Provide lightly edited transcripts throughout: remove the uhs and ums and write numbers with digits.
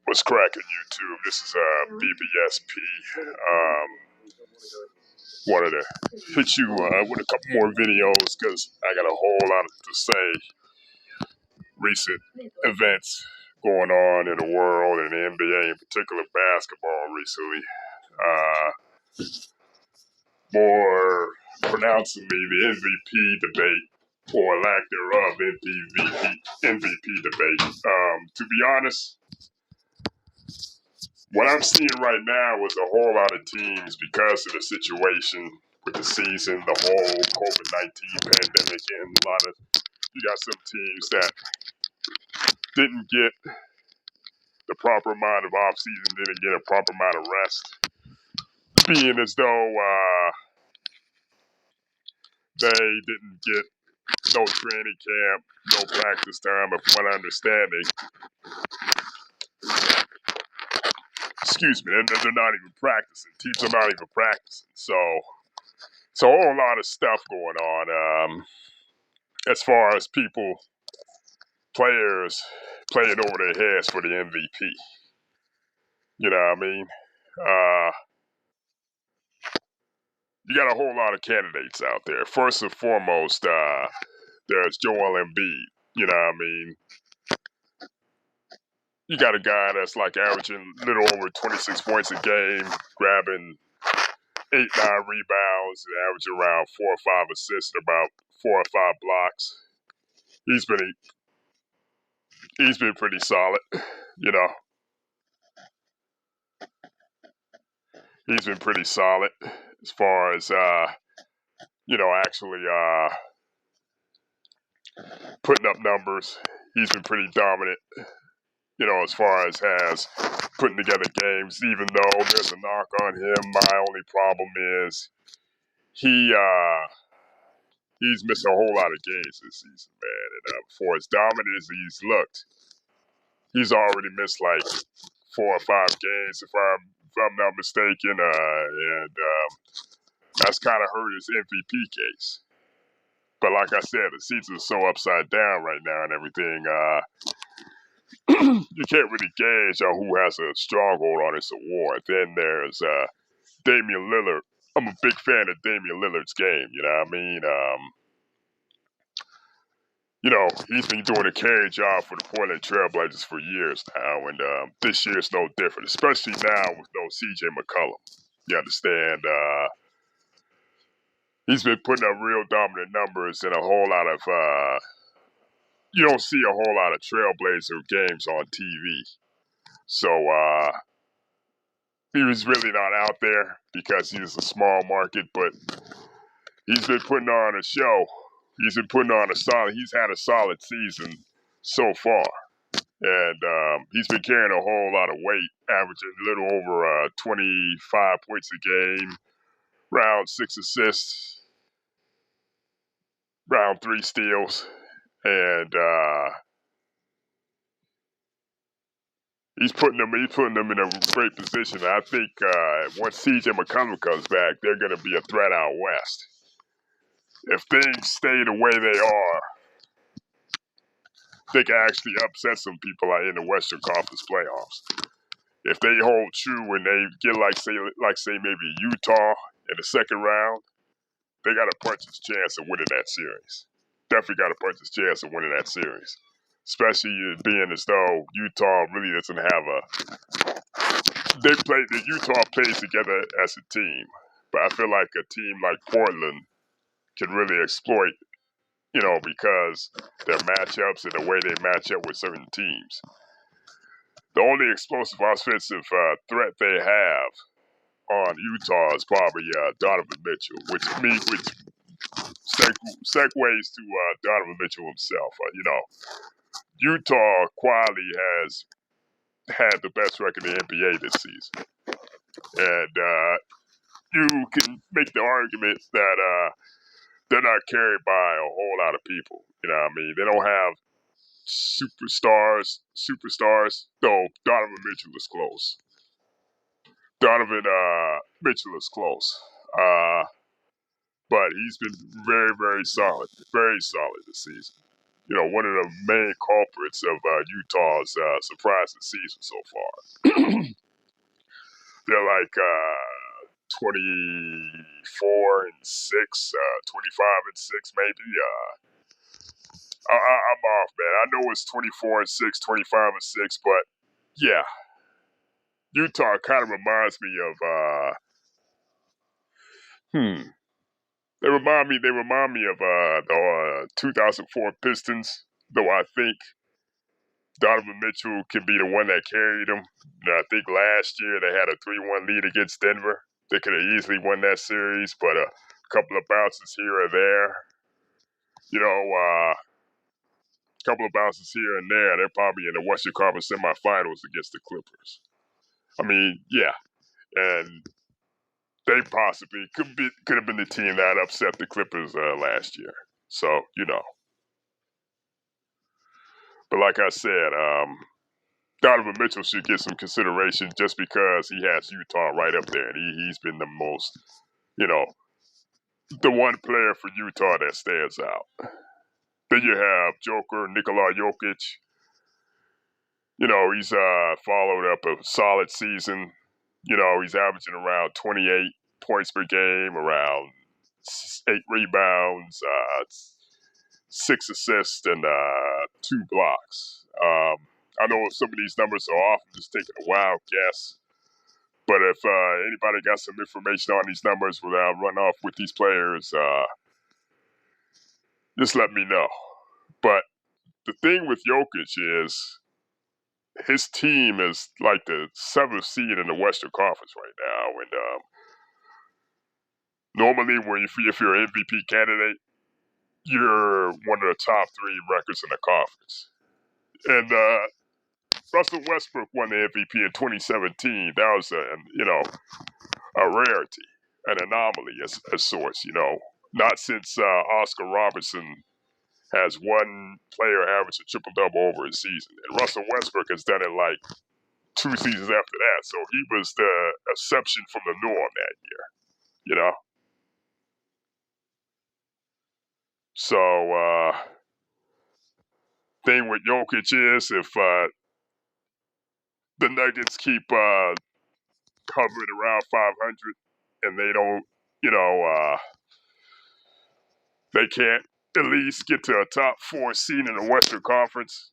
What's cracking YouTube? This is BBSP. Wanted to hit you with a couple more videos because I got a whole lot to say. Recent events going on in the world and the NBA, in particular basketball recently. More pronouncingly, the MVP debate or lack thereof MVP debate. To be honest, what I'm seeing right now is a whole lot of teams, because of the situation with the season, the whole COVID-19 pandemic, and you got some teams that didn't get the proper amount of off-season, didn't get a proper amount of rest, being as though they didn't get no training camp, no practice time, of what understanding. Excuse me, and they're not even practicing. Teams are not even practicing. So a whole lot of stuff going on as far as players playing over their heads for the MVP. You know what I mean? You got a whole lot of candidates out there. First and foremost, there's Joel Embiid. You know what I mean? You got a guy that's like averaging a little over 26 points a game, grabbing 8-9 rebounds, and averaging around 4 or 5 assists and about 4 or 5 blocks. He's been pretty solid, you know. He's been pretty solid as far as actually putting up numbers. He's been pretty dominant, you know, as far as has putting together games. Even though there's a knock on him, my only problem is he's missed a whole lot of games this season, man. And for as dominant as he's looked, he's already missed like 4 or 5 games, if I'm not mistaken, and that's kind of hurt his MVP case. But like I said, the season's so upside down right now and everything. You can't really gauge on who has a stronghold on this award. Then there's Damian Lillard. I'm a big fan of Damian Lillard's game. You know what I mean? He's been doing a carry job for the Portland Trailblazers for years now, and this year's no different, especially now with no CJ McCollum. You understand? He's been putting up real dominant numbers and a whole lot of, you don't see a whole lot of Trailblazer games on TV. So he was really not out there because he's a small market, but he's been putting on a show. He's had a solid season so far. And he's been carrying a whole lot of weight, averaging a little over 25 points a game, round 6 assists, round 3 steals, and he's putting them in a great position. I think once CJ McCollum comes back, they're going to be a threat out west. If things stay the way they are, they can actually upset some people in the Western Conference playoffs. If they hold true and they get like say maybe Utah in the second round, they got a puncher's chance of winning that series. Definitely got a puncher's chance of winning that series. Especially being as though Utah really doesn't have Utah plays together as a team. But I feel like a team like Portland can really exploit, because their matchups and the way they match up with certain teams. The only explosive offensive threat they have on Utah is probably Donovan Mitchell, which segues to Donovan Mitchell himself. Utah quietly has had the best record in the NBA this season, and you can make the argument that they're not carried by a whole lot of people. You know what I mean? They don't have superstars, though Donovan Mitchell is close. Mitchell is close. But he's been very, very solid this season. one of the main culprits of Utah's surprising season so far. They're like 24-6, 25-6 maybe. I'm off, man. I know it's 24-6, 25-6, but yeah, Utah kind of reminds me of They remind me of the 2004 Pistons, though I think Donovan Mitchell can be the one that carried them. I think last year they had a 3-1 lead against Denver. They could have easily won that series, but a couple of bounces here or there. A couple of bounces here and there. They're probably in the Western Conference semifinals against the Clippers. I mean, yeah, and they possibly could have been the team that upset the Clippers last year. So, But like I said, Donovan Mitchell should get some consideration just because he has Utah right up there. And he's been the most, the one player for Utah that stands out. Then you have Joker, Nikola Jokic. He's followed up a solid season. He's averaging around 28 points per game, around 8 rebounds, 6 assists, and 2 blocks. I know some of these numbers are off. I'm just taking a wild guess. But if anybody got some information on these numbers without run off with these players, just let me know. But the thing with Jokic is his team is like the 7th seed in the Western Conference right now. And normally, if you're an MVP candidate, you're one of the top 3 records in the conference. And Russell Westbrook won the MVP in 2017. That was a rarity, an anomaly as sorts. Not since Oscar Robertson has one player average a triple-double over a season. And Russell Westbrook has done it like 2 seasons after that. So he was the exception from the norm that year, So, thing with Jokic is if the Nuggets keep hovering around 500 and they don't, they can't at least get to a top 4 seed in the Western Conference,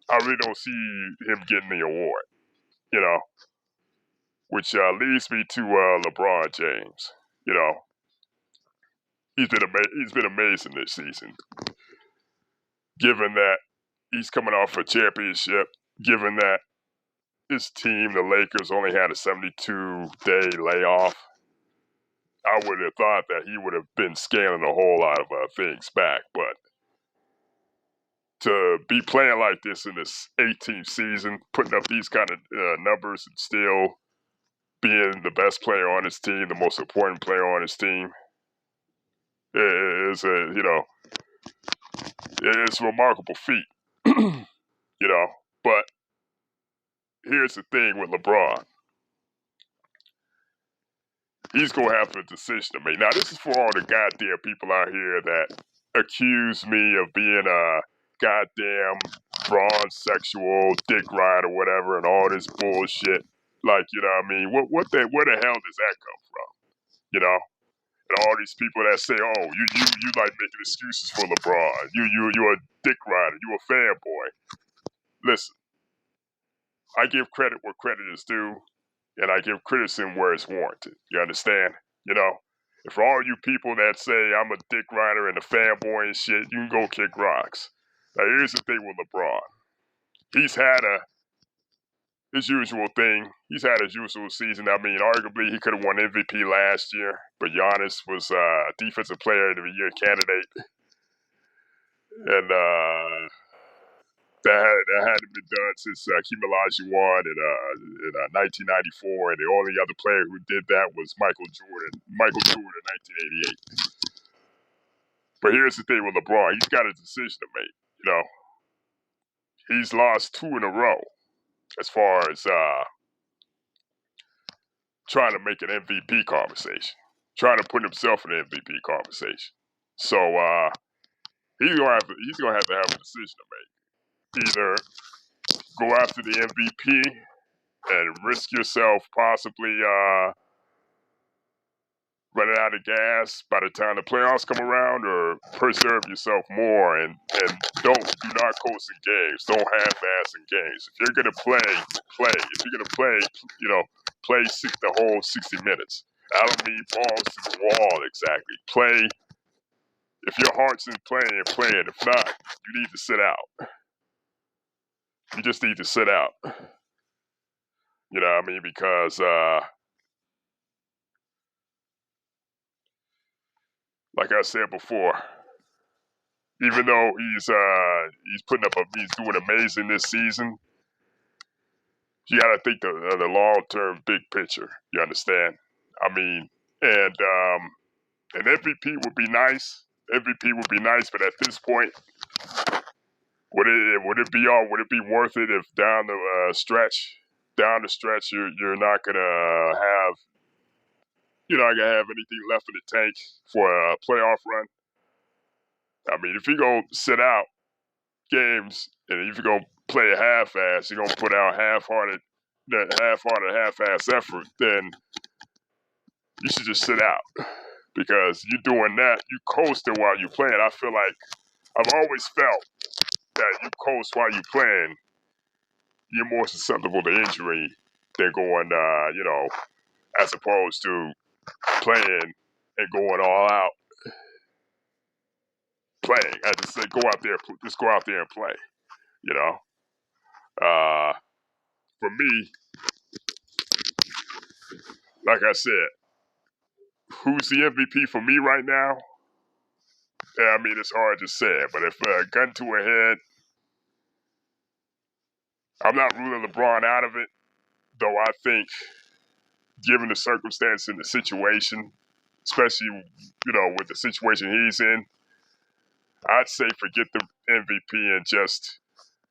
I really don't see him getting the award, which leads me to LeBron James. He's been amazing this season, given that he's coming off a championship, given that his team, the Lakers, only had a 72-day layoff. I would have thought that he would have been scaling a whole lot of things back, but to be playing like this in his 18th season, putting up these kind of numbers and still being the best player on his team, the most important player on his team, it's a remarkable feat, But here's the thing with LeBron. He's going to have a decision to make. Now, this is for all the goddamn people out here that accuse me of being a goddamn bronze-sexual, dick rider, whatever, and all this bullshit. Like, what I mean? Where the hell does that come from? And all these people that say, "Oh, you like making excuses for LeBron. You're a dick rider. You a fanboy." Listen, I give credit where credit is due, and I give criticism where it's warranted. You understand? And for all you people that say I'm a dick rider and a fanboy and shit, you can go kick rocks. Now, here's the thing with LeBron. He's had his usual thing. He's had his usual season. I mean, arguably, he could have won MVP last year, but Giannis was Defensive Player of the Year candidate. And that hadn't been done since Hakeem Olajuwon in 1994, and the only other player who did that was Michael Jordan in 1988. But here's the thing with LeBron. He's got a decision to make, He's lost 2 in a row as far as trying to make an MVP conversation, trying to put himself in an MVP conversation. So he's gonna have a decision to make. Either go after the MVP and risk yourself possibly running out of gas by the time the playoffs come around, or preserve yourself more and do not coast in games. Don't half-ass in games. If you're gonna play, play. If you're gonna play, play the whole 60 minutes. I don't mean balls to the wall exactly. Play. If your heart's in playing, play it. If not, you need to sit out. You just need to sit out. You know what I mean? Because like I said before, even though he's doing amazing this season, you got to think the long term, big picture. You understand? I mean, and an MVP would be nice. MVP would be nice, but at this point, would it be worth it if down the stretch, you're not gonna have anything left in the tank for a playoff run? I mean, if you go sit out games and if you go play half-ass, you're gonna put out half-hearted, half-ass effort, then you should just sit out because you doing that, you coasting while you playing. I feel like I've always felt that you coast while you playing, you're more susceptible to injury than going, as opposed to playing and going all out playing. I just say go out there and play. You know, for me, like I said, who's the MVP for me right now? Yeah, I mean, it's hard to say, but if gun to a head, I'm not ruling LeBron out of it, though I think, given the circumstance and the situation, especially, with the situation he's in, I'd say forget the MVP and just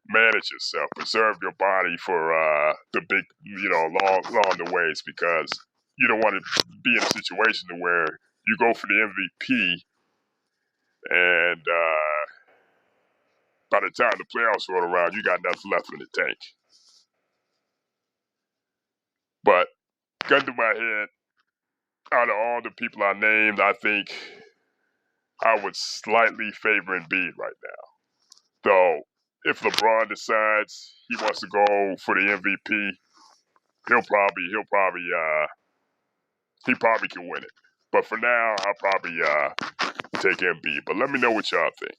manage yourself, preserve your body for the big, long the ways, because you don't want to be in a situation where you go for the MVP and by the time the playoffs roll around, you got nothing left in the tank. But gun to my head, out of all the people I named, I think I would slightly favor Embiid right now. Though, if LeBron decides he wants to go for the MVP, he probably can win it. But for now, I'll probably take Embiid. But let me know what y'all think.